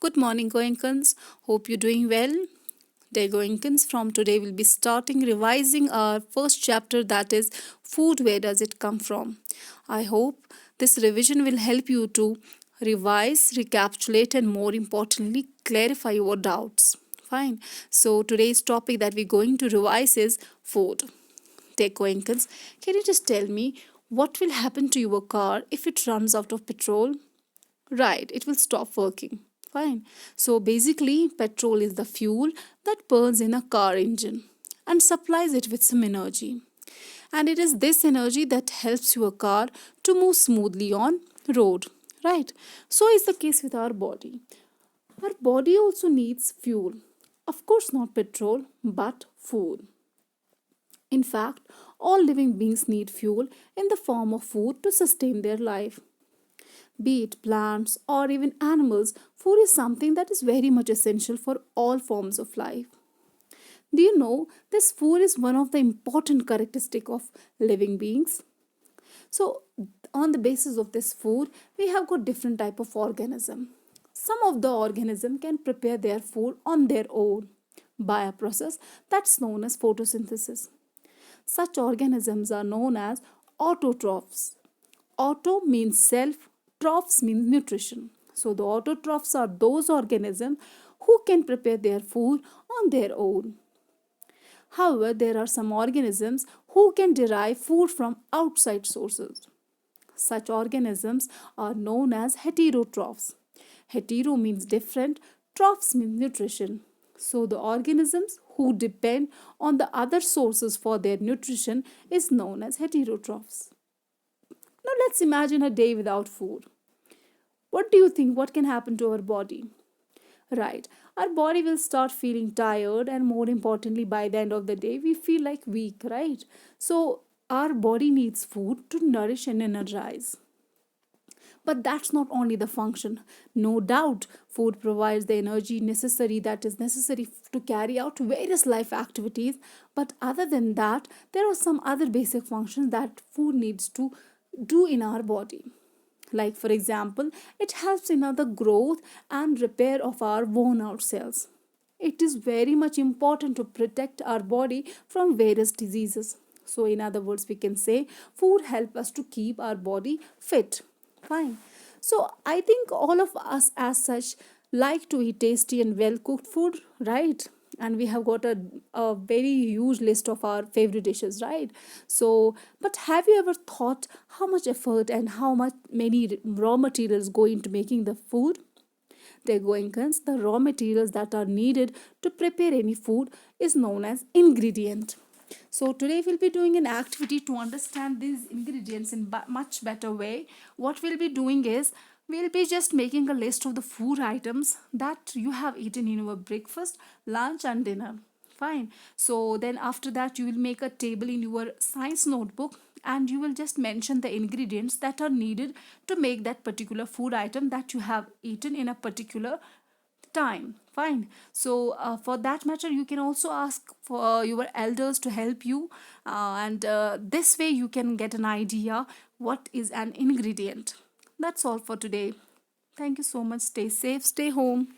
Good morning, Goenkans. Hope you're doing well. Dear Goenkans, from today we'll be starting revising our first chapter, that is food, where does it come from? I hope this revision will help you to revise, recapitulate, and more importantly, clarify your doubts. Fine. So today's topic that we're going to revise is food. Dear Goenkans, can you just tell me what will happen to your car if it runs out of petrol? Right, it will stop working. Fine. So basically, petrol is the fuel that burns in a car engine and supplies it with some energy. And it is this energy that helps your car to move smoothly on road. Right. So is the case with our body. Our body also needs fuel. Of course, not petrol, but food. In fact, all living beings need fuel in the form of food to sustain their life. Be it plants or even animals, food is something that is very much essential for all forms of life. Do you know this food is one of the important characteristic of living beings? So on the basis of this food, we have got different type of organism. Some of the organism can prepare their food on their own by a process that's known as photosynthesis. Such organisms are known as autotrophs. Auto means self, trophs means nutrition. So the autotrophs are those organisms who can prepare their food on their own. However, there are some organisms who can derive food from outside sources. Such organisms are known as heterotrophs. Hetero means different, trophs means nutrition. So the organisms who depend on the other sources for their nutrition is known as heterotrophs. Now let's imagine a day without food. What do you think? What can happen to our body? Right. Our body will start feeling tired, and more importantly, by the end of the day, we feel like weak, right? So, our body needs food to nourish and energize. But that's not only the function. No doubt, food provides the energy necessary that is necessary to carry out various life activities. But other than that, there are some other basic functions that food needs to do in our body. Like, for example, it helps in the growth and repair of our worn out cells. It is very much important to protect our body from various diseases. So, in other words, we can say food help us to keep our body fit. Fine. So, I think all of us, as such, like to eat tasty and well cooked food, right? And we have got a very huge list of our favorite dishes, right? So but have you ever thought how much effort and how much many raw materials go into making the food? They're going the raw materials that are needed to prepare any food is known as ingredient. So today we'll be doing an activity to understand these ingredients in much better way. What we'll be doing is we'll be just making a list of the food items that you have eaten in your breakfast, lunch and dinner. Fine. So then after that you will make a table in your science notebook and you will just mention the ingredients that are needed to make that particular food item that you have eaten in a particular time. Fine. So for that matter you can also ask for your elders to help you, and this way you can get an idea what is an ingredient. That's all for today. Thank you so much. Stay safe, stay home.